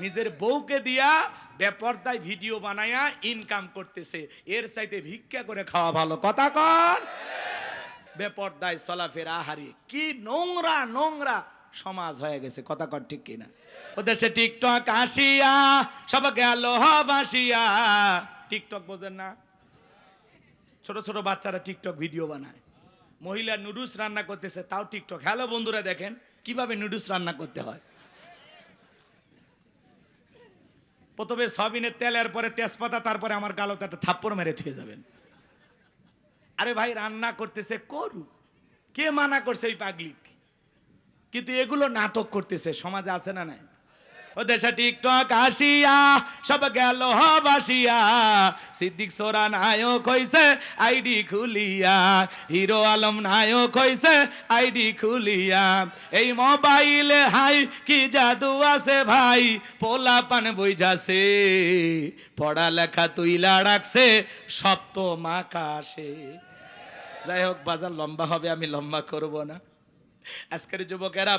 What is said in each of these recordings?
নিজের বউকে দিয়া বেপরদায় ভিডিও বানায়া ইনকাম করতেছে, এর চাইতে ভিক্ষা করে খাওয়া ভালো। কথা কন। বেপরদায় চলাফেরা হারি কি নোংরা নোংরা সমাজ হয়ে গেছে। কথা কন ঠিক কিনা? ওদেশে টিকটক আসিয়া সব গেল ভাসিয়া। টিকটক বোঝেন না? ছোট ছোট বাচ্চারা টিকটক ভিডিও বানায়। মহিলা নুডলস রান্না করতেছে, তাও টিকটক। হ্যালো বন্ধুরা, দেখেন কিভাবে নুডলস রান্না করতে হয়। প্রথমে সয়াবিনের তেলের পরে তেজপাতা, তারপরে আমার গালতে একটা থাপ্পড় মেরে থুয়ে যাবেন। আরে ভাই, রান্না করতেছে করুক, কে মানা করছে এই পাগলিক? কিন্তু এগুলো নাটক করতেছে, সমাজে আছে না নাই? ও দেশে টিকটক আসিয়া সব গেল ভাসিয়া। সিদ্দিক সোরা নায়ক হইছে আইডি খুলিয়া, হিরো আলম নায়ক হইছে আইডি খুলিয়া। এই মোবাইলে হাই কি জাদু আছে ভাই, পোলা পান বইজাছে, পড়ালেখা তুইলা রাখছে সপ্তম আকাশে। যাই হোক, বাজার লম্বা হবে, আমি লম্বা করব না। আজকের যুবকেরা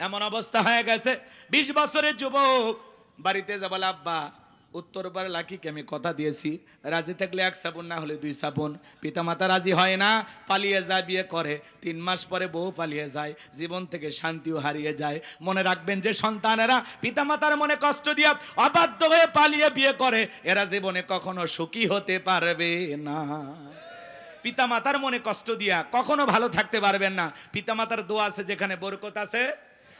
এমন অবস্থা হয়ে গেছে, 20 বছরের যুবক বাড়িতে যা বলে, আব্বা উত্তরপাড়া লাকিকে আমি কথা দিয়েছি, রাজি থাকলে 1 সাবুন, না হলে 2 সাবুন। পিতামাতা রাজি হয় না, পালিয়ে যায়, বিয়ে করে। 3 মাস পরে বউ পালিয়ে যায়, জীবন থেকে শান্তিও হারিয়ে যায়। মনে রাখবেন যে সন্তানেরা পিতামাতার মনে কষ্ট দিয়া অবাধ্য হয়ে পালিয়ে বিয়ে করে, এরা জীবনে কখনো সুখী হতে পারবে না। পিতামাতার মনে কষ্ট দিয়া কখনো ভালো থাকতে পারবেন না। পিতামাতার দোয়া আছে যেখানে বরকত আছে।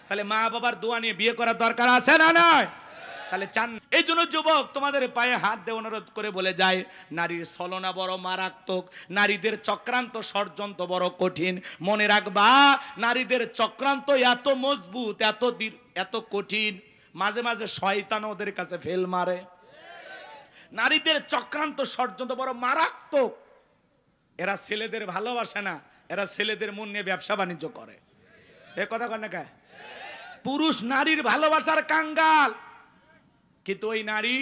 তাহলে মা বাবার দোয়া নিয়ে বিয়ে করার দরকার আছে না নয়? তাহলে চান। এই জন্য যুবক, তোমাদের পায়ে হাত দিয়ে অনুরোধ করে বলে যায়, নারীর ছলনা বড় মারাত্মক, নারীদের চক্রান্ত ষড়যন্ত্র বড় কঠিন। মনে রাখবা, নারীদের চক্রান্ত এত মজবুত, এত কঠিন, মাঝে মাঝে শয়তান ওদের কাছে ফেল মারে। নারীদের চক্রান্ত ষড়যন্ত্র বড় মারাত্মক। এরা ছেলেদের ভালোবাসে না, এরা ছেলেদের মন নিয়ে ব্যবসা বাণিজ্য করে। এ কথা কন না কে? পুরুষ নারীর ভালোবাসার কাঙ্গাল, কিন্তু ওই নারী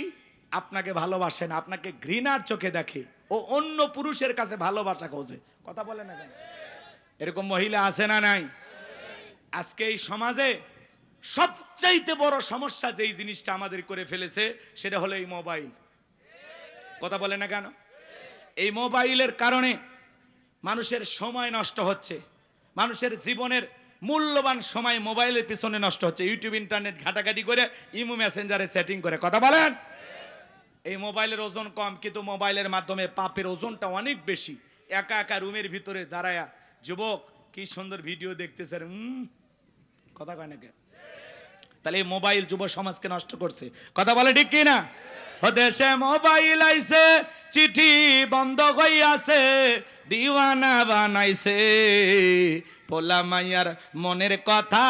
আপনাকে ভালোবাসে না, আপনাকে ঘৃণার চোখে দেখে, ও অন্য পুরুষের কাছে ভালোবাসা খোঁজে। কথা বলে না কেন? এরকম মহিলা আছে না নাই? আজকে এই সমাজে সবচাইতে বড় সমস্যা যেই জিনিসটা আমাদের করে ফেলেছে, সেটা হলো এই মোবাইল। কথা বলে না কেন? এই মোবাইলের কারণে মানুষের সময় নষ্ট হচ্ছে, মানুষের জীবনের মূল্যবান সময় মোবাইলের পিছনে নষ্ট হচ্ছে। ইউটিউব, ইন্টারনেট ঘাটাঘাটি করে, ইমো মেসেঞ্জারে সেটিং করে। কথা বলেন। এই মোবাইলের ওজন কম, কিন্তু মোবাইলের মাধ্যমে পাপের ওজনটা অনেক বেশি। একা একা রুমের ভিতরে দাঁড়ায়া যুবক কি সুন্দর ভিডিও দেখতেছে। কথা কয় নাকি? তাহলে এই মোবাইল যুব সমাজকে নষ্ট করছে। কথা বলে ঠিক কি না? দেশে মোবাইল আইছে, চিঠি বন্ধ হইয়াছে, দিওয়ানা বানাইছে, পোলা মাইয়ার মনের কথা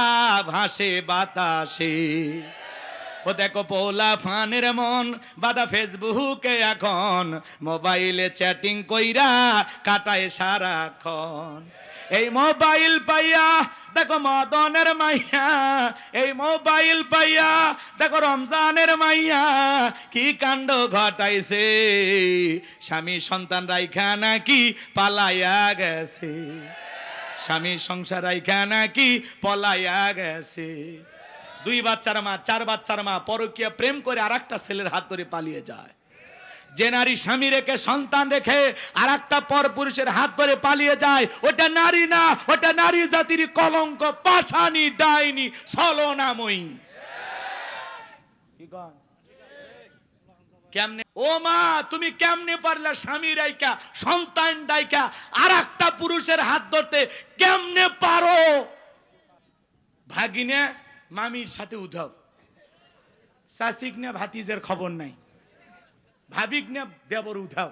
ভাসে বাতাসে। ও দেখো পোলা ফানের মন বাদা ফেসবুকে এখন, মোবাইলে চ্যাটিং কইরা কাটায় সারাক্ষণ। এই মোবাইল পাইয়া দেখো মদনের মাইয়া, এই মোবাইল পাইয়া দেখো রমজানের মাইয়া, কি কাণ্ড ঘটাইছে, স্বামী সন্তান রাইখা নাকি পালাইয়া গেছে, স্বামী সংসার রাইখা নাকি পলাইয়া গেছে। 2 বাচ্চার মা, 4 বাচ্চার মা পরকীয়া প্রেম করে আরেকটা ছেলের হাত ধরে পালিয়ে যায়। যে নারী স্বামী রেখে সন্তান রেখে আরেকটা পর পুরুষের হাত ধরে পালিয়ে যায়, ওটা নারী না, ওটা নারী জাতির কলঙ্ক, পাশানি, ডাইনি, ছলনাময়ী। কেমনে ও মা, তুমি কেমনে পারলা স্বামী রাইকা সন্তান রাইকা আরেকটা পুরুষের হাত ধরতে? কেমনে পারো? ভাগিনে মামির সাথে উধাও, শাসিক না ভাতিজের খবর নাই, ভাবিক না দেবর উধাও।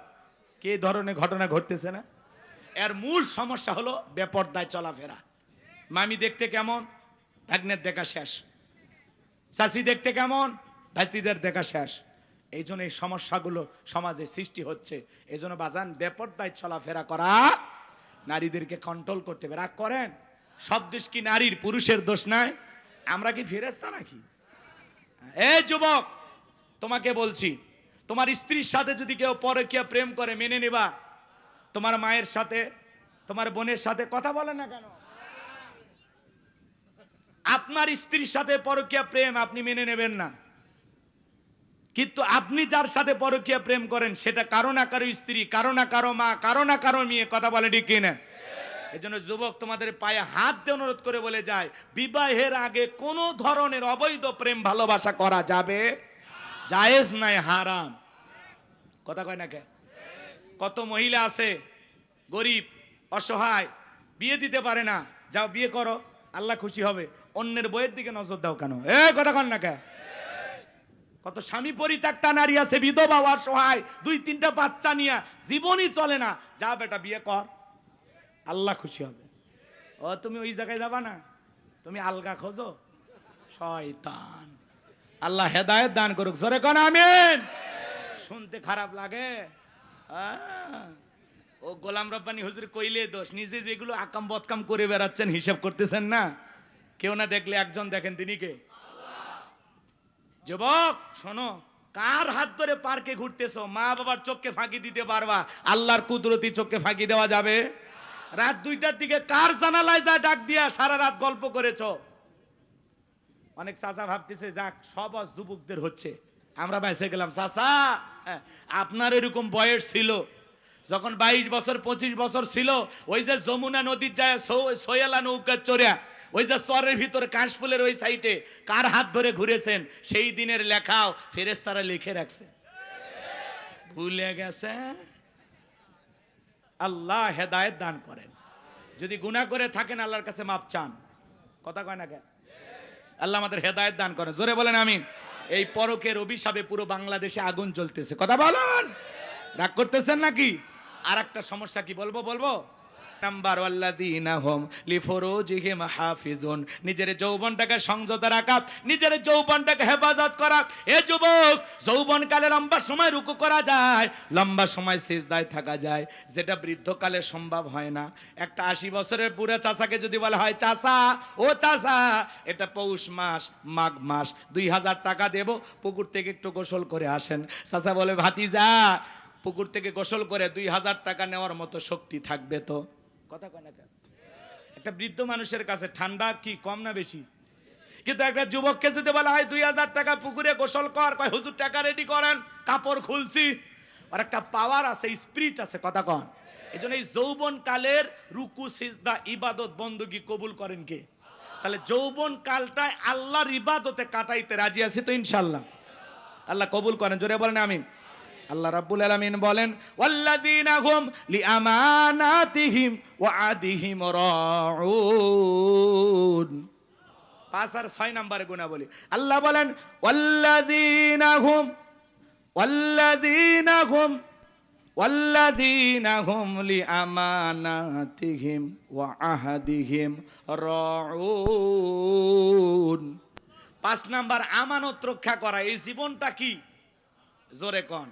কে ধরনের ঘটনা ঘটতেছে না? এর মূল সমস্যা হলো বেপরদায় চলাফেরা। মামি দেখতে কেমন, ভাগ্নের দেখা শেষ। শাসি দেখতে কেমন, ভাতিদের দেখা শেষ। এই জন্য এই সমস্যাগুলো সমাজে সৃষ্টি হচ্ছে। এই জন্য বাজান, বেপরদায় চলাফেরা করা, নারীদেরকে কন্ট্রোল করতে হবে। রাগ করেন, সব দোষ কি নারীর? পুরুষের দোষ নাই? আমরা কি ফেরেশতা নাকি? এই যুবক, তোমাকে বলছি, তোমার স্ত্রীর সাথে যদি কেউ পরকীয়া প্রেম করে, মেনে নেবা? তোমার মায়ের সাথে, তোমার বোনের সাথে কথা বলে না কেন? আপনার স্ত্রীর সাথে পরকীয়া প্রেম আপনি মেনে নেবেন না, কিন্তু আপনি যার সাথে পরকীয়া প্রেম করেন সেটা কারো না কারো স্ত্রী, কারো না কারো মা, কারো না কারো মেয়ে। কথা বলে ঠিক কিনা? এজন্য যুবক তোমাদের পায়ে হাত দিয়ে অনুরোধ করে বলে যায়, বিবাহের আগে কোনো ধরনের অবৈধ প্রেম ভালোবাসা করা যাবে জায়েজ নাই, হারাম। কথা কয় না কে? কত মহিলা আছে গরিব অসহায়, বিয়ে দিতে পারে না, যাও বিয়ে করো, আল্লাহ খুশি হবে। অন্যের বইয়ের দিকে নজর দাও কেন? কথা কন না কে? কত স্বামী পরিত্যক্তা নারী আছে, বিধবা অসহায়, 2-3টা বাচ্চা নিয়ে জীবনই চলে না, যা বেটা বিয়ে কর, আল্লাহ খুশি হবে। ও তুমি ওই জায়গায় যাবা না, তুমি আলগা খোঁজো, শয়তান। আল্লাহ হেদায়েত দান করুক, জোরে কোন আমিন। শুনতে খারাপ লাগে, ও গোলাম রব্বানী হুজুর কইলে দোষ, নিজে যেগুলো আকাম বদকাম করে বেড়াচ্ছেন হিসাব করতেছেন না। কেউ না দেখলে একজন দেখেন, তিনি কে? যুবক শোনো, কার হাত ধরে পার্কে ঘুরতেছো? মা বাবার চোখকে ফাঁকি দিতে পারবা, আল্লাহর কুদরতি চোখকে ফাঁকি দেওয়া যাবে? রাত 2টার দিকে কার জানালায় যা ডাক দিয়া সারা রাত গল্প করেছো? অনেক চাচা ভাবতেছে যাক সব আজ যুবকদের হচ্ছে, আমরা বেঁচে গেলাম। চাচা আপনার এরকম বয়স ছিল যখন 22 বছর 25 বছর ছিল, ওই যে যমুনা নদীর যায় সোয়েলা নৌকা চড়িয়া ওই যে চরের ভিতরে কাশফুলের ওই সাইডে কার হাত ধরে ঘুরেছেন, সেই দিনের লেখাও ফেরেশতারা লিখে রাখছে। ভুলে গেছে? আল্লাহ হেদায়েত দান করেন। যদি গুনাহ করে থাকেন আল্লাহর কাছে মাপ চান। কথা কয় না কে? আল্লাহ আমাদের হেদায়েত দান করেন, জোরে বলেন আমিন। এই পরকের অভিশাপে পুরো বাংলাদেশে আগুন জ্বলতেছে। কথা বলেন, রাগ করতেছেন নাকি? আর একটা সমস্যা কি বলবো নাম্বার ওয়াল্লাযীনা হুম লিফুরুজিহিম হাফিজুন, নিজের যৌবনটাকে সংযত রাখা, নিজের যৌবনটাকে হেফাজত করা। এ যুবক, যৌবনকালে লম্বা সময় রুকু করা যায়, লম্বা সময় সিজদায় থাকা যায়, যেটা বৃদ্ধকালে সম্ভব হয় না। একটা 80 বছরের বুড়া চাচাকে যদি বলা হয়, চাচা ও চাচা এটা পৌষ মাস মাঘ মাস 2000 টাকা দেব, পুকুর থেকে একটু গোসল করে আসেন। চাচা বলে, ভাতিজা পুকুর থেকে গোসল করে 2000 টাকা নেওয়ার মতো শক্তি থাকবে তো? কথা কয় না? একটা বৃদ্ধ মানুষের কাছে ঠান্ডা কি কম না বেশি? কিন্তু একটা যুবককে যদি বলা হয় 2000 টাকা পুকুরে গোসল কর, কয় হুজুর টাকা রেডি করেন, কাপড় খুলছি। আর একটা পাওয়ার আছে, স্পিরিট আছে। কথা কন। এজন্য এই যৌবন কালের রুকু সিজদা ইবাদত বندگی কবুল করেন কে? তাহলে যৌবন কালটায় আল্লাহর ইবাদতে কাটাইতে রাজি আছি তো ইনশাআল্লাহ। আল্লাহ কবুল করেন, জোরে বলেন আমিন। আল্লাহ রাব্বুল আলামিন বলেন, ওয়াল্লাযীনা হুম লিআমানাতিহিম ওয়া আদিহিম রাউন। 5 আর 6 নম্বরে গুনাহ বলি। আল্লাহ বলেন, ওয়াল্লাযীনা হুম লিআমানাতিহিম ওয়া আহদিহিম রাউন। 5 নাম্বার আমানত রক্ষা করা। এই জীবনটা কি? জোরে কন,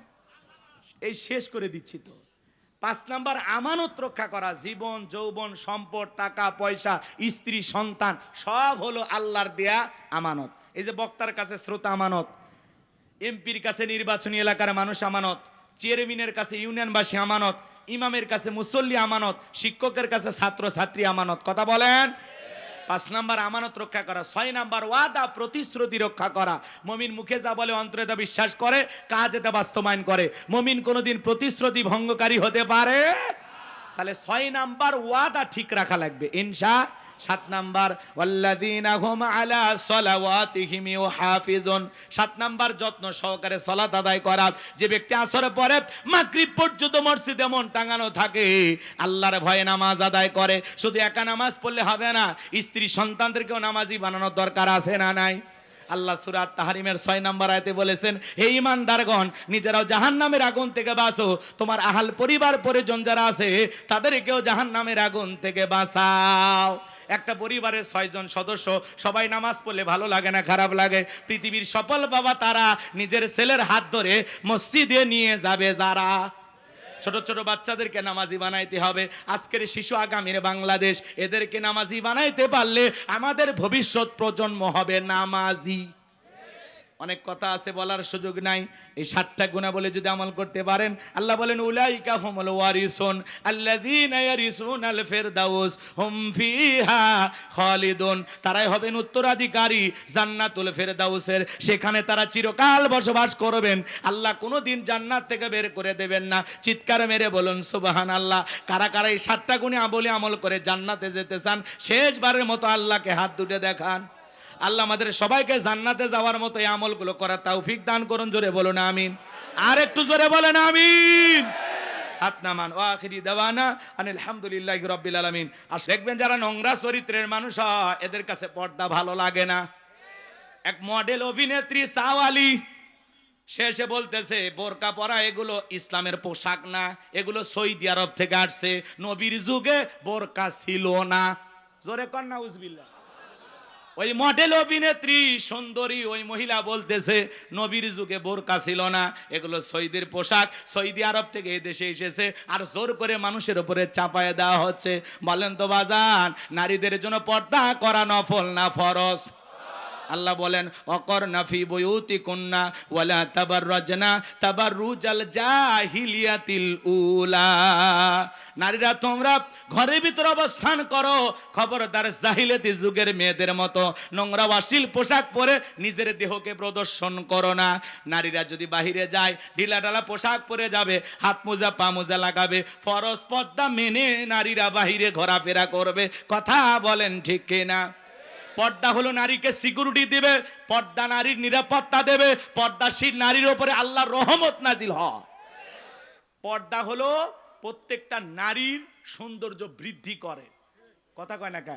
এই শেষ করে দিচ্ছি তো। 5 নাম্বার আমানত রক্ষা করা। জীবন, যৌবন, সম্পদ, টাকা পয়সা, স্ত্রী, সন্তান সব হলো আল্লাহর দেয়া আমানত। এই যে বক্তার কাছে শ্রোতা আমানত, এমপির কাছে নির্বাচনী এলাকার মানুষ আমানত, চেয়ারম্যানের কাছে ইউনিয়নবাসী আমানত, ইমামের কাছে মুসল্লি আমানত, শিক্ষকের কাছে ছাত্র ছাত্রী আমানত। কথা বলেন। 5 নাম্বার আমানত রক্ষা করা। 6 নাম্বার ওয়াদা প্রতিশ্রুতি রক্ষা করা। মুমিন মুখে যা বলে অন্তরে তা বিশ্বাস করে, কাজে তা বাস্তবায়ন করে। মুমিন কোনোদিন প্রতিশ্রুতি ভঙ্গকারী হতে পারে? তাহলে 6 নাম্বার ওয়াদা ঠিক রাখা লাগবে ইনশাআল্লাহ। 7 নাম্বার ওয়াল্লাযীনা হুম আলা সালাওয়াতিহিম ইউহাফিজুন। 7 নাম্বার যত্ন সহকারে সালাত আদায় করা। যে ব্যক্তি আসরের পরে মাগরিব পর্যন্ত মসজিদে মন টাঙানো থাকে, আল্লাহর ভয়ে নামাজ আদায় করে, শুধু একা নামাজ পড়লে হবে না, স্ত্রী সন্তানদেরকেও নামাজি বানানোর দরকার আছে না নাই? আল্লাহ সূরা তাহরিমের 6 নম্বর আয়াতে বলেছেন, হে ঈমানদারগণ, নিজেরাও জাহান্নামের আগুন থেকে বাঁচো, তোমার আহাল পরিবার পরিজন যারা আছে তাদেরকেও জাহান্নামের আগুন থেকে বাঁচাও। একটা পরিবারের 6 জন সদস্য সবাই নামাজ পড়লে ভালো লাগে না, খারাপ লাগে? পৃথিবীর সফল বাবা তারা নিজের ছেলের হাত ধরে মসজিদে নিয়ে যাবে যারা। ছোট ছোট বাচ্চাদেরকে নামাজি বানাইতে হবে। আজকের শিশু আগামীর বাংলাদেশ, এদেরকে নামাজি বানাইতে পারলে আমাদের ভবিষ্যৎ প্রজন্ম হবে নামাজি। অনেক কথা আছে, বলার সুযোগ নাই। এই 7টা গুনাহ বলে যদি আমল করতে পারেন, আল্লাহ বলেন উলাইকা হুমুল ওয়ারিসুন আল্লাযীনা ইয়ারিসুনাল ফিরদাউস হুম ফিহা খালিদুন। তারাই হবেন উত্তরাধিকারী জান্নাতুল ফিরদাউসের, সেখানে তারা চিরকাল বসবাস করবেন। আল্লাহ কোনোদিন জান্নাত থেকে বের করে দেবেন না। চিৎকার মেরে বলুন সুবহানাল্লাহ। কারা কারা এই 7টা গুনাহ বলে আমল করে জান্নাতে যেতে চান, শেষবারের মতো আল্লাহকে হাত দুটে দেখান। আল্লাহ আমাদের সবাইকে জান্নাতে যাওয়ার মতো এই আমলগুলো করার তৌফিক দান করুন। জোরে বলুন আমিন। আর একটু জোরে বলেন আমিন। হাত নামান। ওয়া আখিরি দাওয়ানা আনিল হামদুলিল্লাহি রাব্বিল আলামিন। আর দেখবেন যারা নোংরা চরিত্রের মানুষ হয়, এদের কাছে পর্দা ভালো লাগে না। এক মডেল অভিনেত্রী সাওয়ালি, শেষে বলতেছে বোরকা পরা এগুলো ইসলামের পোশাক না, এগুলো সৌদি আরব থেকে আসছে, নবীর যুগে বোরকা ছিল না। জোরে কর নাউজুবিল্লাহ। ওই মডেল অভিনেত্রী সুন্দরী ওই মহিলা বলতেছে নবীর যুগে বোরকা ছিল না, এগুলো সৌদির পোশাক, সৌদি আরব থেকে এই দেশে এসেছে, আর জোর করে মানুষের উপরে চাপায় দেওয়া হচ্ছে। বলেন তো বাজান, নারীদের জন্য পর্দা করা নফল না ফরজ? আল্লাহ বলেন অকরনা ফি বুয়ুতিকুন্না ওয়ালা তাবাররাজনা তাবাররুজাল জাহিলিয়াতিল উলা। নারীরা তোমরা ঘরের ভিতর অবস্থান করো, খবরদার জাহিলিয়াতি যুগের মেয়েদের মতো নোংরা অশ্লীল পোশাক পরে নিজের দেহকে প্রদর্শন করো না। নারীরা যদি বাহিরে যায় ঢিলাঢালা পোশাক পরে যাবে, হাত মোজা পা মোজা লাগাবে, ফরজ পর্দা মেনে নারীরা বাহিরে ঘোরাফেরা করবে। কথা বলেন ঠিক কিনা? পর্দা হলো নারীকে সিকিউরিটি দিবে, পর্দা নারীর নিরাপত্তা দেবে, পর্দাশীল নারীর উপরে আল্লাহর রহমত নাজিল হয়। পর্দা হলো প্রত্যেকটা নারীর সৌন্দর্য বৃদ্ধি করে। কথা কয় না কা?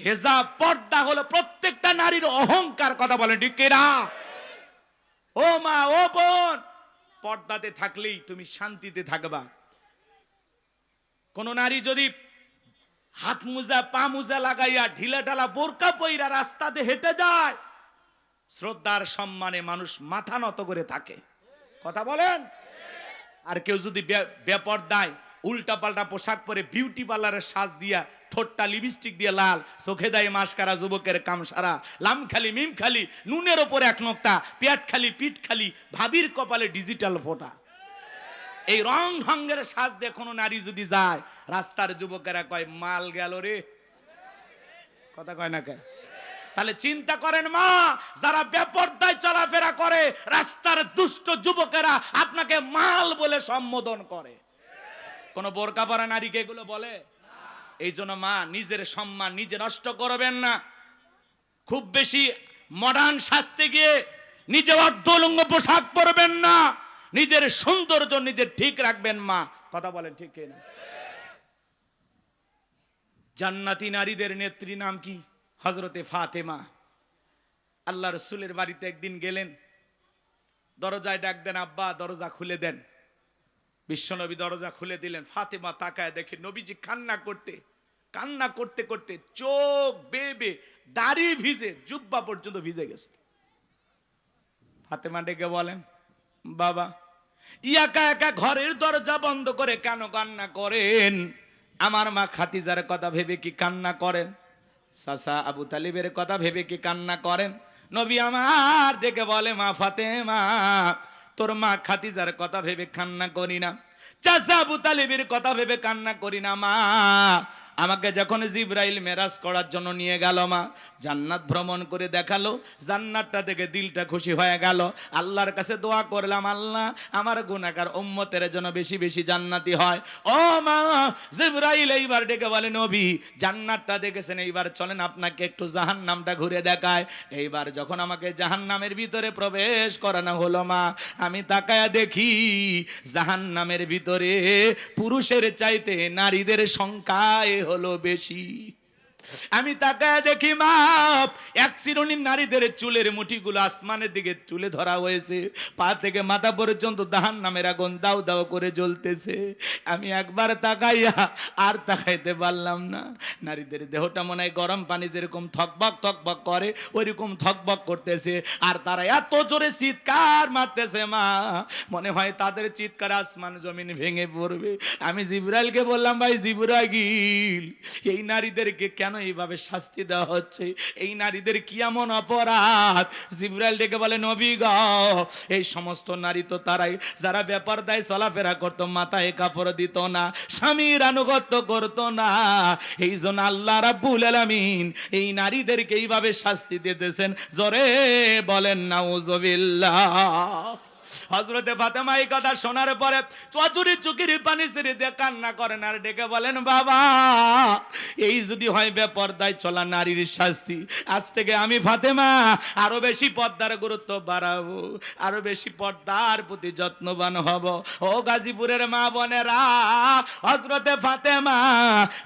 হেজাব পর্দা হলো প্রত্যেকটা নারীর অহংকার। কথা বলেন ঠিক কিনা? ও মা ও বোন, পর্দাতে থাকলেই তুমি শান্তিতে থাকবা। কোন নারী যদি হাত মোজা পা মোজা লাগাইয়া ঢিলা ঢালা বোরকা পইরা রাস্তাতে হেঁটে যায়, শ্রদ্ধার সম্মানে মানুষ মাথা নত করে থাকে। কথা বলেন। আর কেউ যদি বেপরদায় উল্টা পাল্টা পোশাক পরে বিউটি পার্লারের সাজ দিয়া, ঠোঁটটা লিপস্টিক দিয়ে লাল, চোখে দেয় মাস্কারা, যুবকের কামসারা, লাম খালি মিম খালি, নুনের ওপরে এক নোক্তা, পেট খালি পিঠ খালি, ভাবির কপালে ডিজিটাল ফোঁটা, এই রং ঢঙ্গের সাজ দিয়ে কোনো নারী যদি যায়, রাস্তার যুবকেরা কয় মাল গেল রে। কথা কয় না কে? তাহলে চিন্তা করেন মা, যারা বেপরদায় চলাফেরা করে, রাস্তার দুষ্ট যুবকেরা আপনাকে মাল বলে সম্বোধন করে। কোন বোরকা পরা নারীকে এগুলো বলে? এই জন্য মা, নিজের সম্মান নিজে নষ্ট করবেন না। খুব বেশি মডার্ন সাজতে গিয়ে নিজে অর্ধলঙ্গ পোশাক পরবেন না। নিজের সৌন্দর্য নিজে ঠিক রাখবেন মা। কথা বলেন ঠিক কিনা? জান্নাতি নারীদের নেত্রী নাম কি? হযরতে ফাতেমা। আল্লাহ রাসূলের বাড়িতে একদিন গেলেন, দরজায় ডাক দেন, আব্বা দরজা খুলে দেন। বিশ্বনবী দরজা খুলে দিলেন। ফাতেমা তাকায় দেখে নবীজি কান্না করতে করতে চোখ বেবে, দাড়ি ভিজে, জুব্বা পর্যন্ত ভিজে গেছে। ফাতেমা ডেকে বলেন, বাবা একা একা ঘরের দরজা বন্ধ করে কেন কান্না করেন? আমার মা খাদিজার কথা ভেবে কি কান্না করেন? চাচা আবু তালিবের কথা ভেবে কি কান্না করেন? নবী আমার ডেকে বলে, মা ফাতেমা, তোর মা খাদিজার কথা ভেবে কান্না করি না, চাচা আবু তালিবের কথা ভেবে কান্না করি না মা। আমাকে যখন জিবরাইল মেরাজ করার জন্য নিয়ে গেল মা, জান্নাত ভ্রমণ করে দেখালো, জান্নাতটা দেখে দিলটা খুশি হয়ে গেল। আল্লাহর কাছে দোয়া করলাম, আল্লাহ আমার গুনাহগার উম্মতের জন্য বেশি বেশি জান্নাতি হয়। ও মা, জিবরাইল এইবার ডেকে বলে, নবী জান্নাতটা দেখেছেন, এইবার চলেন আপনাকে একটু জাহান্নামটা ঘুরে দেখায়। এইবার যখন আমাকে জাহান্নামের ভিতরে প্রবেশ করানো হলো মা, আমি তাকায়া দেখি জাহান্নামের ভিতরে পুরুষের চাইতে নারীদের সংখ্যায় হলো বেশি। আমি তাকায় দেখি মা, এক শ্রেণীর নারীদের চুলের মুঠিগুলো আসমানের দিকে তুলে ধরা হয়েছে, পা থেকে মাথা পর্যন্ত জাহান্নামের আগুন দাও দাও করে জ্বলতেছে। আমি একবার তাকাইয়া আর তাকাইতে পারলাম না। নারীদের দেহটা মনে হয় গরম পানি যেরকম থকবক থকবক করে, ওইরকম থকবক করতেছে। আর তারা এত জোরে চিৎকার মারতেছে মা, মনে হয় তাদের চিৎকার আসমান জমিন ভেঙে পড়বে। আমি জিবরাইলকে বললাম, ভাই জিবরাইল, এই নারীদেরকে কেন কেন এইভাবে শাস্তি দেওয়া হচ্ছে? এই নারীদের কি এমন অপরাধ? জিবরাইল ডেকে বলে, নবী গো, এই সমস্ত নারী তো তারাই যারা বেপরদায় চলাফেরা করতো, মাথায় কাপড় দিত না, স্বামীর আনুগত্য করতো না। এই জন্য আল্লাহ রাব্বুল আলামিন এই নারীদেরকে এইভাবে শাস্তি দিতেছেন। জোরে বলেন নাউজুবিল্লাহ। হযরতে ফাতেমা এই কথা শোনার পরে চুরি চুকির পানি ছেড়ে দিয়ে কান্না করেন আর ডেকে বলেন, বাবা, এই যদি হয় বেপরদায় চলা নারীর শাস্তি, আজ থেকে আমি ফাতেমা আরো বেশি পর্দার গুরুত্ব বাড়াবো, আরো বেশি পর্দার প্রতি যত্নবান হব। ও গাজীপুরের মা বোনেরা, হযরতে ফাতেমা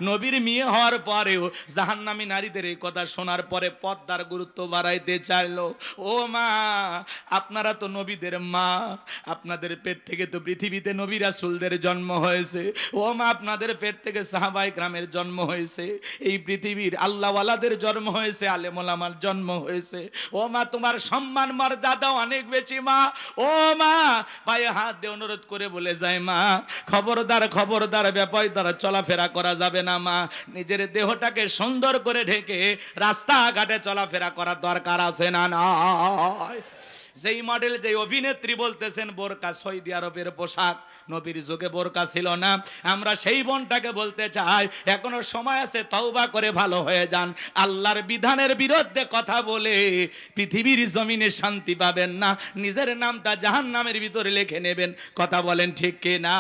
নবীর মেয়ে হওয়ার পরেও জাহান্নামী নারীদের এই কথা শোনার পরে পর্দার গুরুত্ব বাড়াইতে চাইলো। ও মা, আপনারা তো নবীদের মা, আপনাদের পেট থেকে তো পৃথিবীতে নবী রাসূলদের জন্ম হয়েছে। ও মা, আপনাদের পেট থেকে সাহাবায়ে কেরামের জন্ম হয়েছে, এই পৃথিবীর আল্লাহওয়ালাদের জন্ম হয়েছে, আলেম ওলামার জন্ম হয়েছে। ও মা, তোমার সম্মান মর্যাদা অনেক বেশি মা। ও মা, পায়ে হাত দিয়ে অনুরোধ করে বলে যায়, মা খবরদার খবরদার ব্যাপার দ্বারা চলাফেরা করা যাবে না মা। নিজের দেহটাকে সুন্দর করে ঢেকে রাস্তাঘাটে চলাফেরা করার দরকার আছে না নয়? যেই মডেল, যেই অভিনেত্রী বলতেছেন বোরকা সৌদি আরবের পোশাক, নবীর যুগে বোরকা ছিল না। আমরা সেই বোনটাকে বলতে চাই, এখনো সময় আছে, তওবা করে ভালো হয়ে যান। আল্লাহর বিধানের বিরুদ্ধে কথা বলে পৃথিবীর জমিনে শান্তি পাবেন না, নিজের নামটা জাহান্নামের ভিতরে লিখে নেবেন। কথা বলেন ঠিক কি না?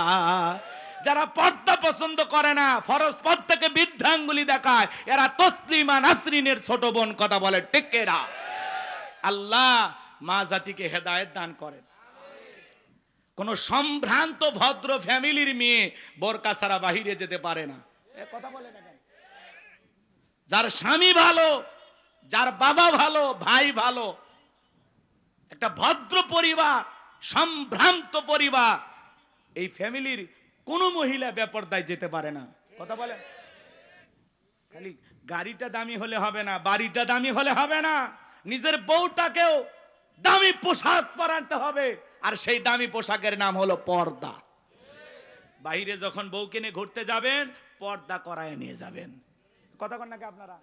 যারা পর্দা পছন্দ করে না, ফরজ পর্দাকে বৃদ্ধাঙ্গুলি দেখায়, এরা তসলিমা নাসরিনের ছোট বোন। কথা বলে ঠিক কি না? আল্লাহ মা জাতিকে হেদায়েত দান করেন। কোন সম্ভ্রান্ত ভদ্র ফ্যামিলির মেয়ে বোরকা ছাড়া বাহিরে যেতে পারে না। কথা বলে না কেন? যার স্বামী ভালো, যার বাবা ভালো, ভাই ভালো, একটা ভদ্র পরিবার, সম্ভ্রান্ত পরিবার, এই ফ্যামিলির কোন মহিলা বেপরদায় যেতে পারে না। কথা বলেন। খালি গাড়িটা দামি হলে হবে না, বাড়িটা দামি হলে হবে না, নিজের বউটাকেও দামি পোশাক পরাতে হবে। আর সেই দামি পোশাকের নাম হলো পর্দা। বাইরে যখন বউকে নিয়ে ঘুরতে যাবেন, পর্দা করায় নিয়ে যাবেন। কথা কন নাকি আপনারা?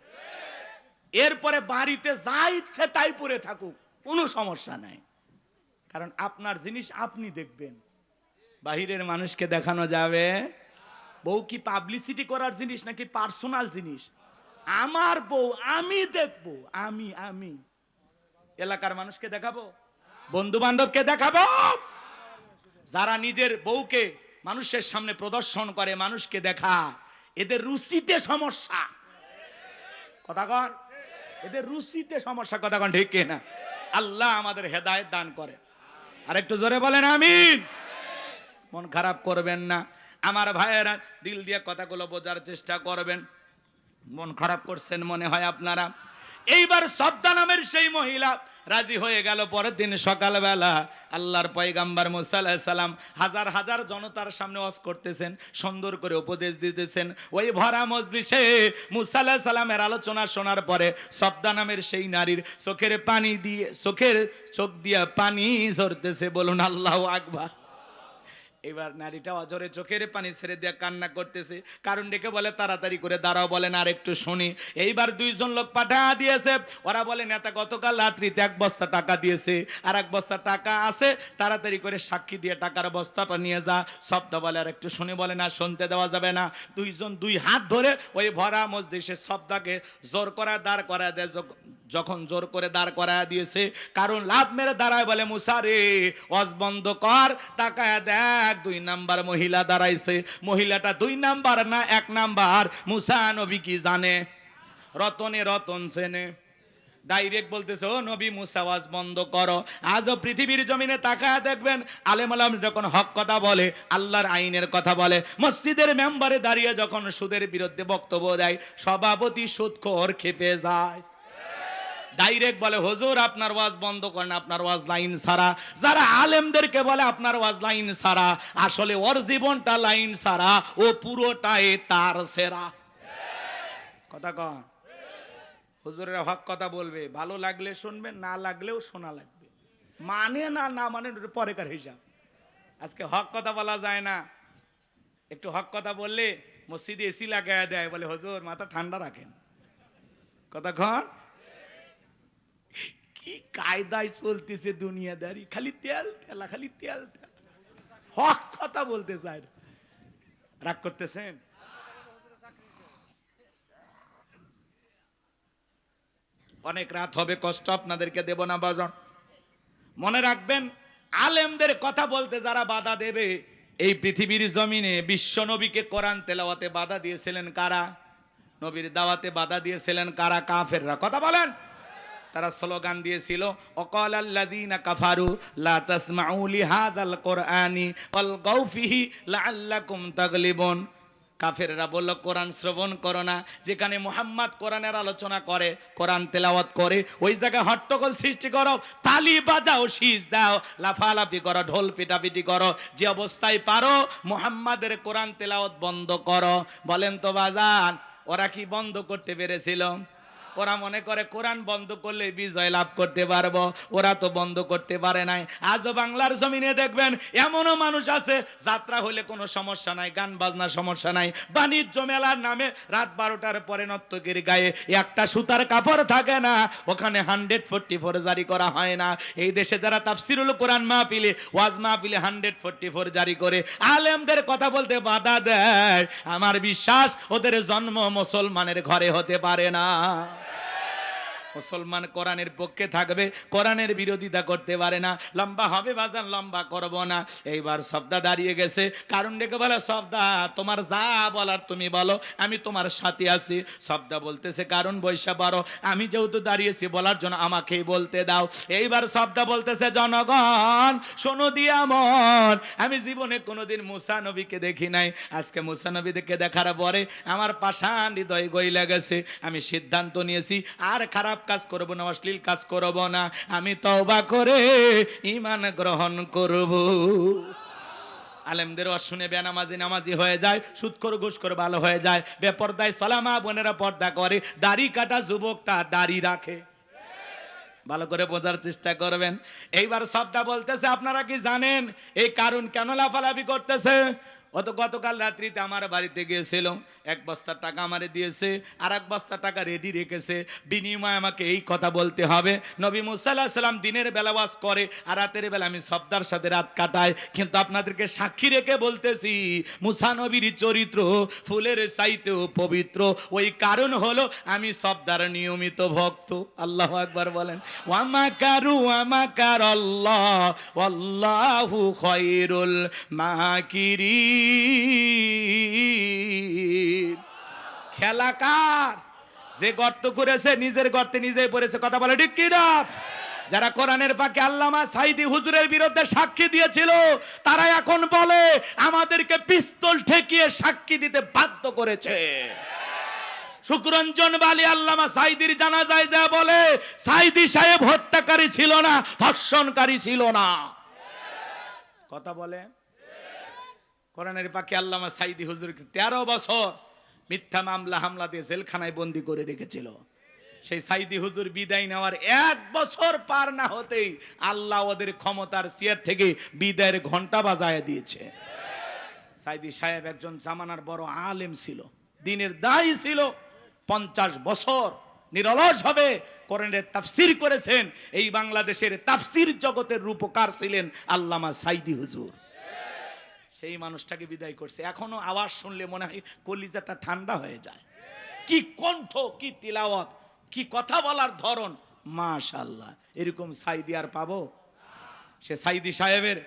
এরপরে বাড়িতে যা ইচ্ছে তাই পরে থাকুক, কোনো সমস্যা নাই, কারণ আপনার জিনিস আপনি দেখবেন, বাহিরের মানুষকে দেখানো যাবে। বউ কি পাবলিসিটি করার জিনিস নাকি পার্সোনাল জিনিস? আমার বউ আমি দেখবো, আমি এলাকার মানুষকে দেখাবো, বন্ধু বান্ধবকে দেখাবো? যারা নিজের বউকে মানুষের সামনে প্রদর্শন করে, মানুষকে দেখা, এদের রুচিতে সমস্যা। কথা কন, এদের রুচিতে সমস্যা। কথা কন ঠিক কিনা? আল্লাহ আমাদের হেদায়েত দান করে। আর একটু জোরে বলেন আমিন। মন খারাপ করবেন না আমার ভাইয়েরা, দিল দিয়ে কথাগুলো বোঝার চেষ্টা করবেন। মন খারাপ করছেন মনে হয় আপনারা। এইবার সবদা নামের সেই মহিলা রাজি হয়ে গেল। পরের দিন সকালবেলা আল্লাহর পয়গাম্বর মুসা আলাইহিস সালাম হাজার হাজার জনতার সামনে ওয়াজ করতেছেন, সুন্দর করে উপদেশ দিতেছেন। ওই ভরা মজলিসে মুসা আলাইহিস সালামের আলোচনা শোনার পরে সবদা নামের সেই নারীর চোখের পানি দিয়ে, চোখ দিয়ে পানি ঝরতেছে। বলুন আল্লাহু আকবার। এবার নারীটা অজরে চোখের পানি ছেড়ে দিয়ে কান্না করতেছে। কারণ ডেকে বলে, তাড়াতাড়ি করে দাঁড়াও, বলেন আর একটু শুনি। এইবার দুইজন লোক পাঠা দিয়েছে। ওরা বলে, নেতা গতকাল রাত্রিতে 1 বস্তা টাকা দিয়েছে, আর 1 বস্তা টাকা আছে, তাড়াতাড়ি করে সাক্ষী দিয়ে টাকার বস্তাটা নিয়ে যা। সবদা বলে, আর একটু শুনি। বলে, না, শুনতে দেওয়া যাবে না। দুইজন 2 হাত ধরে ওই ভরা মজলিসে সবদাকে জোর করে দাঁড় করায় দেয়। যখন জোর করে দাঁড় করায় দিয়েছে, কারণ লাভ মেরে দাঁড়ায়, বলে, মুসা রে, ওয়াজ বন্ধ কর, তাকায় দেখ 2 নাম্বার মহিলা দাঁড়াইছে। মহিলাটা 2 নাম্বার না 1 নাম্বার। মুসা নবী কি জানে? রতনে রতন চেনে। ডাইরেক্ট বলতেছে, ও নবী মুসা, ওয়াজ বন্ধ করো। আজও পৃথিবীর জমিনে তাকায় দেখবেন, আলেম ওলামা যখন হক কথা বলে, আল্লাহর আইনের কথা বলে, মসজিদের মেম্বারে দাঁড়িয়ে যখন সুদের বিরুদ্ধে বক্তব্য দেয়, সভাপতি সুদখোর খেপে যায়। ডাইরেক্ট বলে, হুজুর আপনার ওয়াজ বন্ধ করেন, আপনার ওয়াজ লাইন ছাড়া। যারা আলেমদেরকে বলে আপনার ওয়াজ লাইন ছাড়া, আসলে ওর জীবনটা লাইন ছাড়া, ও পুরোটাই তার সেরা। কথা কন। হুজুরের হক কথা বলবে, ভালো লাগলে শুনবেন, না লাগলেও শোনা লাগবে। মানে না না মানে পরেকার হিসাব। আজকে হক কথা বলা যায় না। একটু হক কথা বললে মসজিদে এসি লাগায় দেয়, বলে হুজুর মাথা ঠান্ডা রাখেন। কতক্ষণ? কি কায়দায় চলতেছে দুনিয়াদারি, খালি তেল তেলা, খালি তেল তেল, হক কথা বলতে চায় না। রাগ করতেছেন? অনেক রাত হবে, কষ্ট আপনাদেরকে দেব না বাজন। মনে রাখবেন, আলেমদের কথা বলতে যারা বাধা দেবে, এই পৃথিবীর জমিনে বিশ্ব নবীকে কোরআন তেলাওয়াতে বাধা দিয়েছিলেন কারা? নবীর দাওয়াতে বাধা দিয়েছিলেন কারা? কাফেররা। কথা বলেন। তারা স্লোগান দিয়েছিল, অকালাল্লাযীনা কাফারু লা তাসমাউ লিহাযাল কুরআনি ওয়ালগাউ ফিহি লাআল্লাকুম তাগলিবুন। কাফেররা বলল, কোরআন শ্রবণ করো না। যেখানে মুহাম্মদ কোরআনের আলোচনা করে, কোরআন তেলাওয়াত করে, ওই জায়গায় হট্টগোল সৃষ্টি করো, তালি বাজাও, শীষ দাও, লাফালাফি করো, ঢোল পিটাপিটি করো, যে অবস্থায় পারো মুহাম্মাদের কোরআন তেলাওয়াত বন্ধ করো। বলেন তো বাজান, ওরা কি বন্ধ করতে পেরেছিল? ওরা মনে করে কোরআন বন্ধ করলে বিজয় লাভ করতে পারবো, ওরা তো বন্ধ করতে পারে নাই। আজও বাংলার জমিনে দেখবেন এমনও মানুষ আছে, যাত্রা হলে কোনো সমস্যা নাই, গান বাজনা সমস্যা নাই, বাণিজ্য মেলার নামে রাত 12টার পরে নর্তকীর গায়ে একটা সুতার কাপড় থাকে না, ওখানে 144 জারি করা হয় না। এই দেশে যারা তাফসিরুল কোরআন মাহফিলে, ওয়াজ মাহফিলে 144 জারি করে আলেমদের কথা বলতে বাধা দেয়, আমার বিশ্বাস ওদের জন্ম মুসলমানের ঘরে হতে পারে না। মুসলমান কোরআনের পক্ষে থাকবে, কোরআনের বিরোধিতা করতে পারে না। লম্বা হবে বাজান, লম্বা করব না। এইবার সবদা দাঁড়িয়ে গেছে, কারণ ডেকে বলে, সবদা তোমার যা বলার তুমি বলো, আমি তোমার সাথে আছি। সবদা বলতেছে, কারণ বৈশা পারো, আমি যেহেতু দাঁড়িয়েছি বলার জন্য আমাকেই বলতে দাও। এইবার সবদা বলতেছে, জনগণ শোনো দিয়া মন, আমি জীবনে কোনোদিন মুসা নবীকে দেখি নাই, আজকে মুসা নবীকে দেখার পরে আমার পাষাণ হৃদয় গইলা গেছে। আমি সিদ্ধান্ত নিয়েছি আর খারাপ কাজ করব না, অশ্লীল কাজ করব না, আমি তওবা করে ঈমান গ্রহণ করব। আলেমদের শুনে বেনামাজি নামাজি হয়ে যায়, সুদখোর ঘুষখোর ভালো হয়ে যায়, বেপরদায় সালামা বোনেরা পর্দা করে, দাড়ি কাটা যুবকটা দাড়ি রাখে। ভালো করে বোঝার চেষ্টা করবেন। এইবার সবটা বলতেছে, আপনারা কি জানেন এই কারণ কেন লাফালাফি করতেছে? অত গতকাল রাত্রিতে আমার বাড়িতে গিয়েছিল, 1 বস্তা টাকা আমারে দিয়েছে, আর 1 বস্তা টাকা রেডি রেখেছে, বিনিময়ে আমাকে এই কথা বলতে হবে, নবী মুসা আলাইহিস সালাম দিনের বেলা ওয়াজ করে আর রাতের বেলা আমি সবদার সাথে রাত কাটাই, কিন্তু আপনাদেরকে সাক্ষী রেখে বলতেছি, মুসা নবীর চরিত্র ফুলের চাইতেও পবিত্র। ওই কারণ হলো আমি সবদার নিয়মিত ভক্ত। আল্লাহু আকবার বলেন। ওয়ামাকারু ওয়ামাকারাল্লাহ ওয়াল্লাহু খায়রুল মাকিরিন। খেলা কার? যে গর্ত করেছে নিজের গর্তে নিজেই পড়েছে। কথা বলে ঠিক কি না? যারা কোরআনের পাকে আল্লামা সাঈদী হুজুরের বিরুদ্ধে সাক্ষী দিয়েছিল, তারা এখন বলে আমাদেরকে পিস্তল ঠেকিয়ে সাক্ষী দিতে বাধ্য করেছে। শুকরঞ্জন বালি আল্লামা সাঈদীর জানাজায় যা বলে, সাঈদী সাহেব হত্যাকারী ছিল না, ধর্ষণকারী ছিল না। কথা বলে। কোরআনের পাকে আল্লামা সাঈদী হুজুরকে 13 বছর মিথ্যা মামলা হামলা দিয়ে জেলখানায় বন্দী করে রেখেছিল। সেই সাঈদী হুজুর বিদায় নেওয়ার 1 বছর পার না হতেই আল্লাহ ওদের ক্ষমতার চেয়ার থেকে বিদায়ের ঘন্টা বাজায় দিয়েছে। সাঈদী সাহেব একজন জামানার বড় আলেম ছিল, দ্বীনের দায়ী ছিল। 50 বছর নিরলসভাবে কোরআনের তাফসীর করেছেন। এই বাংলাদেশের তাফসীর জগতের রূপকার ছিলেন আল্লামা সাঈদী হুজুর। সেই মানুষটাকে বিদায় করছে। এখনো আওয়াজ শুনলে মনে হয় কলিজাটা ঠান্ডা হয়ে যায়। কি কণ্ঠ, কি তিলাওয়াত, কি কথা বলার ধরন, মাশাআল্লাহ। এরকম সাঈদী আর পাবো? সে সাঈদী সাহেবের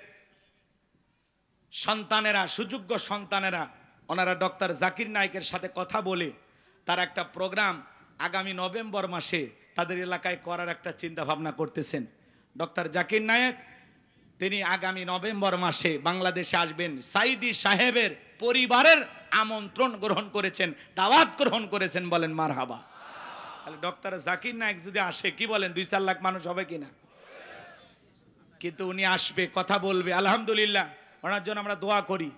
সন্তানেরা, সুযোগ্য সন্তানেরা, ওনারা ডক্টর জাকির নায়েকের সাথে কথা বলে তার একটা প্রোগ্রাম আগামী নভেম্বর মাসে তাদের এলাকায় করার একটা চিন্তা ভাবনা করতেছেন। ডক্টর জাকির নায়েক তিনি আগামী নভেম্বর মাসে বাংলাদেশে আসবেন। সাঈদী সাহেবের পরিবারের আমন্ত্রণ গ্রহণ করেছেন, দাওয়াত গ্রহণ করেছেন। বলেন মারহাবা। তাহলে ডক্টর জাকির নায়েক যদি আসে, কি বলেন 2-4 লাখ মানুষ হবে কিনা? কিন্তু উনি আসবে, কথা বলবে। আলহামদুলিল্লাহ, ওনার জন্য আমরা দোয়া করি।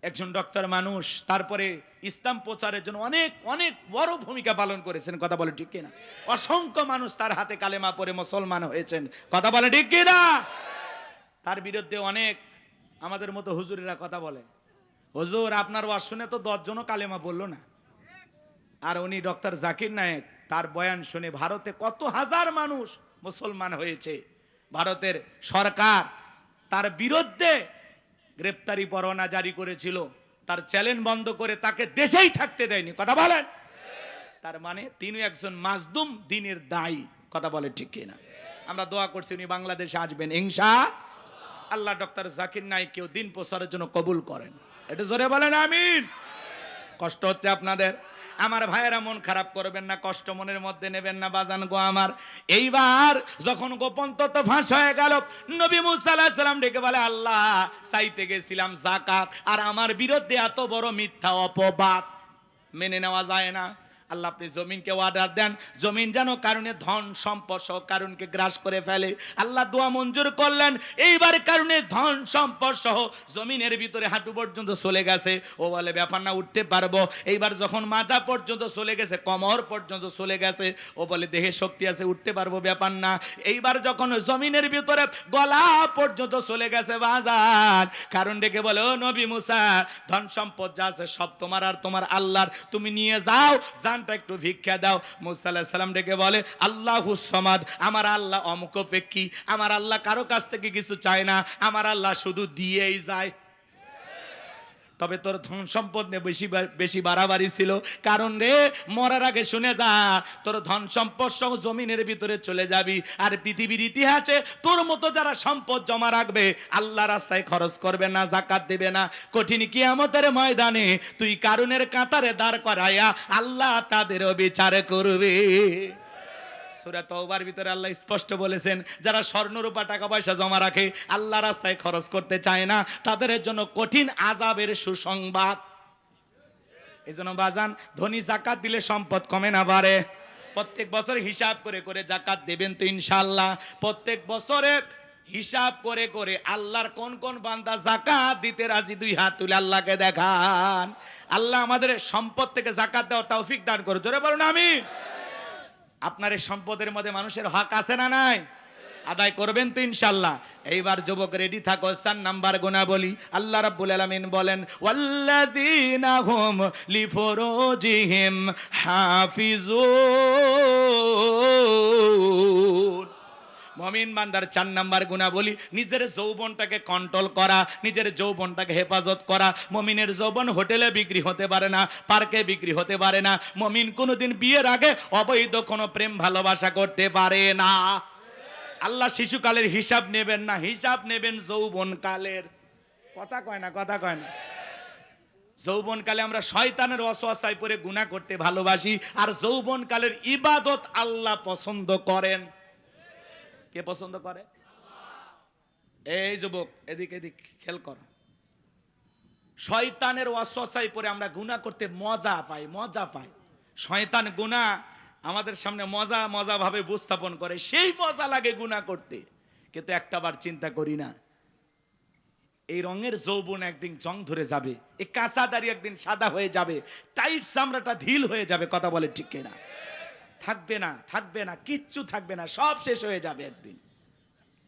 একজন ডক্টর মানুষ, তারপরে ইসলাম প্রচারের জন্য অনেক অনেক বড় ভূমিকা পালন করেছেন। কথা বলে ঠিক কিনা? অসংখ্য মানুষ তার হাতে কালেমা পড়ে মুসলমান হয়েছেন। কথা বলে ঠিক কিনা? তার বিরুদ্ধে অনেক আমাদের মতো হুজুরেরা কথা বলে, হুজুর আপনার ওয়াজ শুনে তো 10 জনও কালেমা বললো না। আর উনি ডক্টর জাকির নায়েক, তার বয়ান শুনে ভারতে কত হাজার মানুষ মুসলমান হয়েছে। ভারতের সরকার তার বিরুদ্ধে গ্রেপ্তারি পরোয়ানা জারি করেছিল, তার চ্যালেঞ্জ বন্ধ করে তাকে দেশেই থাকতে দেয়নি। কথা বলেন, তার মানে তিনি একজন মাজলুম দ্বীনের দায়ী। কথা বলে ঠিক কিনা? আমরা দোয়া করছি উনি বাংলাদেশে আসবেন ইনশাআল্লাহ। ডক্টর জাকির নায়েককেও দিন প্রচারের জন্য কবুল করেন। এটা জোরে বলেন আমিন। কষ্ট হচ্ছে আপনাদের, আমার ভাইয়েরা মন খারাপ করবেন না, কষ্ট মনের মধ্যে নেবেন না বাজান গো আমার। এইবার যখন গোপন তত্ত্ব ফাঁস হয়ে গেল, নবী মুসা আলাইহিস সালাম ডেকে বলে, আল্লাহ চাইতে গেছিলাম যাকাত, আর আমার বিরুদ্ধে এত বড় মিথ্যা অপবাদ মেনে নেওয়া যায় না। আল্লাহ আপনি জমিনকে অর্ডার দেন, জমিন যেন কারণে ধন সম্পদ সহ কারণকে গ্রাস করে ফেলে। আল্লাহ দোয়া মঞ্জুর করলেন। এইবার কারণে ধন সম্পদ সহ জমিনের ভিতরে হাঁটু পর্যন্ত চলে গেছে। ও বলে ব্যাপার না, উঠতে পারবো। এইবার যখন মাজা পর্যন্ত চলে গেছে, কোমর পর্যন্ত চলে গেছে, ও বলে দেহে শক্তি আছে, উঠতে পারবো, ব্যাপার না। এইবার যখন জমিনের ভিতরে গলা পর্যন্ত চলে গেছে বাজার, কারণ ডেকে বলে, ও নবী মুসা, ধন সম্পদ যা আছে সব তোমার আর তোমার আল্লাহর, তুমি নিয়ে যাও, জানটা একটু ভিক্ষা দাও। মুসা আলাইহিস সালাম ডেকে বলে, আল্লাহুস সামাদ, আমার আল্লাহ অমুকপেক্ষী, আমার আল্লাহ কারো কাছ থেকে কিছু চায় না, আমার আল্লাহ শুধু দিয়েই যায়। তবে তোর ধন সম্পদ নিয়ে বেশি বাড়াবাড়ি ছিল, কারণ রে মরার আগে শুনে যা, তোর ধন সম্পদ সহ জমিনের ভিতরে চলে যাবি, আর পৃথিবীর ইতিহাসে তোর মতো যারা সম্পদ জমা রাখবে, আল্লাহ রাস্তায় খরচ করবে না, যাকাত দেবে না, কঠিন কিয়ামতের ময়দানে তুই কারুনের কাতারে দাঁড় করাইয়া আল্লাহ তাদেরও বিচার করবে। সূরা তাওবার ভিতরে আল্লাহ স্পষ্ট বলেছেন, যারা স্বর্ণ রূপা টাকা পয়সা জমা রাখে, আল্লাহ রাস্তায় খরচ করতে চায় না, তাদের জন্য কঠিন আযাবের সুসংবাদ। এইজন্য বাজান, ধনী যাকাত দিলে সম্পদ কমে না বাড়ে। প্রত্যেক বছর হিসাব করে করে যাকাত দেবেন তো ইনশাআল্লাহ। প্রত্যেক বছরে হিসাব করে করে আল্লাহর কোন কোন বান্দা যাকাত দিতে রাজি, দুই হাত তুলে আল্লাহকে দেখান। আল্লাহ আমাদের সম্পদ থেকে যাকাত দেওয়ার তৌফিক দান করুন। জোরে বলুন আমিন। আপনার এই সম্পদের মধ্যে মানুষের হক আছে না নাই? আদায় করবেন তো ইনশাআল্লাহ। এইবার যুবক রেডি থাকো, 4 নাম্বার গুনাহ বলি। আল্লাহ রাব্বুল আলামিন বলেন, ওয়াল্লাযীনা হুম লিফুরুজিহিম হাফিজুন। মুমিন বান্দার 4 নাম্বার গুনাহ বলি, নিজের যৌবনটাকে কন্ট্রোল করা, নিজের যৌবনটাকে হেফাজত করা। মুমিনের যৌবন হোটেলে বিক্রি হতে পারে না, পার্কে বিক্রি হতে পারে না। মুমিন কোনোদিন বিয়ের আগে অবৈধ কোনো প্রেম ভালোবাসা করতে পারে না। আল্লাহ শিশুকালের হিসাব নেবেন না, হিসাব নেবেন যৌবনকালের। কথা কয় না, কথা কয় না। যৌবনকালে আমরা শয়তানের ওয়াসওয়াসায় পড়ে গুনাহ করতে ভালোবাসি, আর যৌবনকালের ইবাদত আল্লাহ পছন্দ করেন। কে পছন্দ করে? এই যুবক এদিক এদিক খেয়াল কর। শয়তানের ওয়াসওয়াসায় পড়ে আমরা গুনাহ করতে মজা পাই, মজা পাই। শয়তান গুনাহ আমাদের সামনে মজা মজা ভাবে উপস্থাপন করে, সেই মজা লাগে গুনাহ করতে। কিন্তু একটাবার চিন্তা করি না, এই রঙের যৌবন একদিন জং ধরে যাবে, এই কাঁচা দাড়ি একদিন সাদা হয়ে যাবে, টাইট চামড়াটা ঢিল হয়ে যাবে। কথা বলে ঠিক কিনা? থাকবে না, থাকবে না, কিচ্ছু থাকবে না, সব শেষ হয়ে যাবে একদিন।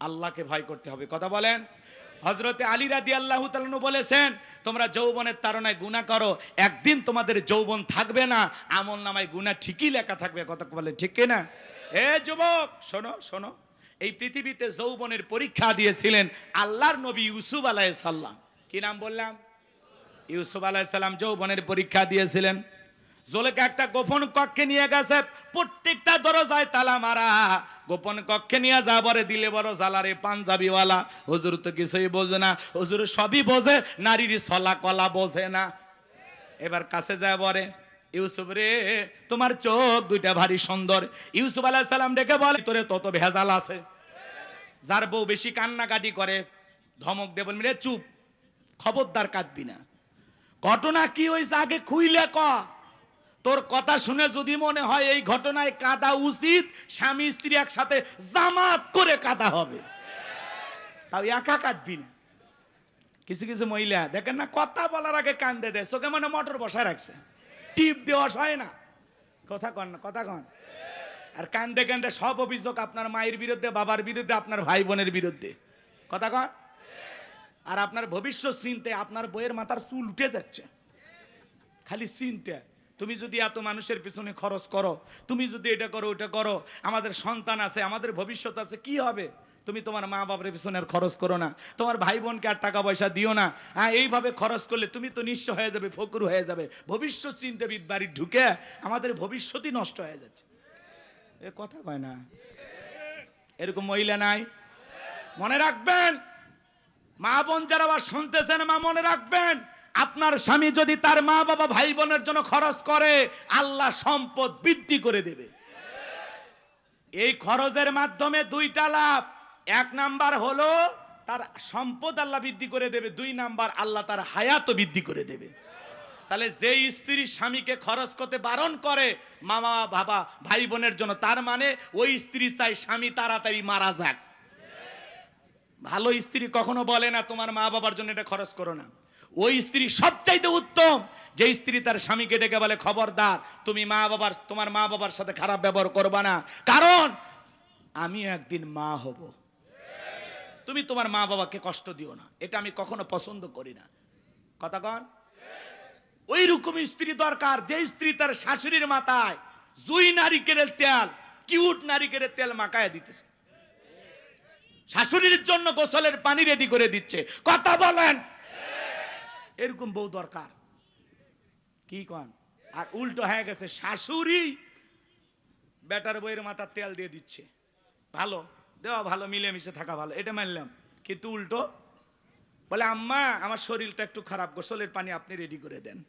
আল্লাহকে ভয় করতে হবে। কথা বলেন। হযরতে আলী রাদিয়াল্লাহু তাআলা আনহু বলেছেন, তোমরা যৌবনের তাড়নায় গুনাহ করো, একদিন তোমাদের যৌবন থাকবে না, আমলনামায় গুনাহ ঠিকই লেখা থাকবে। কথা বলে ঠিক কিনা? এ যুবক শোনো শোনো, এই পৃথিবীতে যৌবনের পরীক্ষা দিয়েছিলেন আল্লাহর নবী ইউসুফ আলাইহিস সালাম। কি নাম বললাম? ইউসুফ আলাইহিস সালাম যৌবনের পরীক্ষা দিয়েছিলেন। জুলেখা একটা গোপন কক্ষে নিয়ে গেছে, প্রত্যেকটা দরজায় তালা মারা। গোপন কক্ষে নিয়ে যা বরে দিলে বড় জালারে পাঞ্জাবিওয়ালা। হুজুর তো কিছুই বোঝে না, হুজুর সবই বোঝে, নারীর ছলা কলা বোঝে না। এবার কাছে যায় বরে, ইউসুফ রে তোমার চোখ দুইটা ভারী সুন্দর। ইউসুফ আলাইহিস সালাম ডেকে বলে, তোরে তত ভেজাল আছে। যার বউ বেশি কান্নাকাটি করে ধমক দেব, রে চুপ, খবরদার কাঁদবি না। ঘটনা কি হয়েছে আগে খুইলে ক। তোর কথা শুনে যদি মনে হয় এই ঘটনায় কাঁদা উচিত, স্বামী স্ত্রী একসাথে জামাত করে কাঁদা হবে, তাও একা কাঁদবি না। কিছু কিছু মহিলা দেখেন না, কথা বলার আগে কান্দে দেয়, চোখে মানে মোটর বসায় রাখছে, টিপ দেওয়া হয় না। কথা কন না, কথা কন। আর কান্দে কান্দে সব অভিযোগ আপনার মায়ের বিরুদ্ধে, বাবার বিরুদ্ধে, আপনার ভাই বোনের বিরুদ্ধে। কথা কন। আর আপনার ভবিষ্যৎ চিন্তে আপনার বইয়ের মাথার চুল উঠে যাচ্ছে, খালি চিন্তা। তুমি যদি এত মানুষের পিছনে খরচ করো, তুমি যদি এটা করো ওটা করো, আমাদের সন্তান আছে, আমাদের ভবিষ্যৎ আছে, কি হবে? তুমি তোমার মা বাবার পিছনে খরচ করো না, তোমার ভাই বোনকে আর টাকা পয়সা দিও না। হ্যাঁ, এইভাবে খরচ করলে তুমি তো নিঃস্ব হয়ে যাবে, ফকুর হয়ে যাবে। ভবিষ্যৎ চিন্তাবিদ বাড়ি ঢুকে আমাদের ভবিষ্যৎই নষ্ট হয়ে যাচ্ছে। এ কথা কয় না? এরকম মহিলা নাই? মনে রাখবেন, মা বোন যারা আবার শুনতেছেন, মা মনে রাখবেন, আপনার স্বামী যদি তার মা বাবা ভাই বোনের জন্য খরচ করে, আল্লাহ সম্পদ বৃদ্ধি করে দেবে। এই খরচের মাধ্যমে দুইটা লাভ। এক নাম্বার হলো তার সম্পদ আল্লাহ বৃদ্ধি করে দেবে, দুই নাম্বার আল্লাহ তার হায়াতও বৃদ্ধি করে দেবে। তাহলে যেই স্ত্রী স্বামীকে খরচ করতে বারণ করে মামা বাবা ভাই বোনের জন্য, তার মানে ওই স্ত্রী চাই স্বামী তাড়াতাড়ি মারা যাক। ভালো স্ত্রী কখনো বলে না তোমার মা বাবার জন্য এটা খরচ করো না। ওই স্ত্রী সবচাইতে উত্তম যে স্ত্রী তার স্বামীকে ডেকে বলে, খবরদার তুমি তোমার মা বাবার সাথে খারাপ ব্যবহার করবা না, কারণ আমি একদিন মা হব। তুমি তোমার মা বাবাকে কষ্ট দিও না, এটা আমি কখনো পছন্দ করি না। কথা কন? ওই রকম স্ত্রী দরকার, যে স্ত্রী তার শাশুড়ির মাথায় জুই নারিকেলের তেল, কিউট নারিকেলের তেল মাখায় দিতেছে, শাশুড়ির জন্য গোসলের পানি রেডি করে দিচ্ছে। কথা বলেন? এরকম বউ দরকার। কি কন? আর উল্টো হয়ে গেছে, শাশুড়ি বেটার বইয়ের মাথার তেল দিয়ে দিচ্ছে। ভালো দেওয়া ভালো, মিলেমিশে থাকা ভালো, এটা মানলাম, কিন্তু উল্টো বলে আম্মা আমার শরীরটা একটু খারাপ, গোসলের পানি আপনি রেডি করে দেন।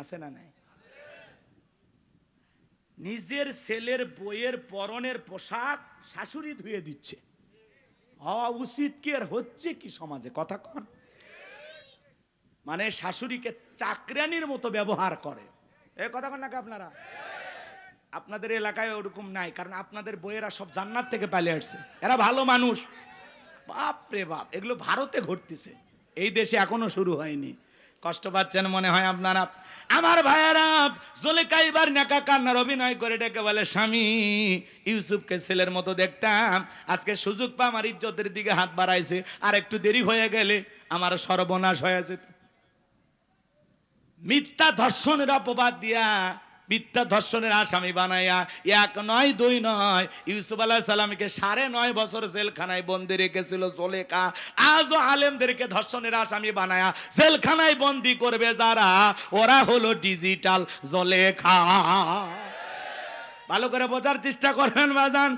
আছে না নাই? নিজের ছেলের বইয়ের পরনের পোশাক শাশুড়ি ধুয়ে দিচ্ছে। হওয়া উচিত কি আর হচ্ছে কি সমাজে? কথা কন? মানে শাশুড়িকে চাকরানির মতো ব্যবহার করে। এ কথা কন নাকি আপনারা? আপনাদের এলাকায় ওরকম নাই, কারণ আপনাদের বইয়েরা সব জান্নাত থেকে পালিয়ে আসছে, এরা ভালো মানুষ। বাপ রে বাপ, এগুলো ভারতে ঘটতেছে, এই দেশে এখনো শুরু হয়নি। কষ্ট পাচ্ছেন মনে হয় আপনারা। আমার ভাইয়েরা, জুলেখা এবার নেকা কান্নার অভিনয় করে ডেকে বলে, স্বামী ইউসুফকে ছেলের মতো দেখতাম, আজকে সুযোগ পা আমার ইজ্জতের দিকে হাত বাড়াইছে, আর একটু দেরি হয়ে গেলে আমার সর্বনাশ হয়ে যেত। মিথ্যা ধর্ষণের অপবাদ দিয়া, মিথ্যা ধর্ষণের আসামি বানাইয়া, এক নয় দুই নয়, ইউসুফ আলাইহিস সালামকে 9.5 বছর জেলখানায় বন্দি রেখেছিল জুলেখা। আজও আলেমদেরকে ধর্ষণের আসামি বানায়া জেলখানায় বন্দি করবে যারা, ওরা হলো ডিজিটাল জুলেখা। ভালো করে বোঝার চেষ্টা করবেন বাজান।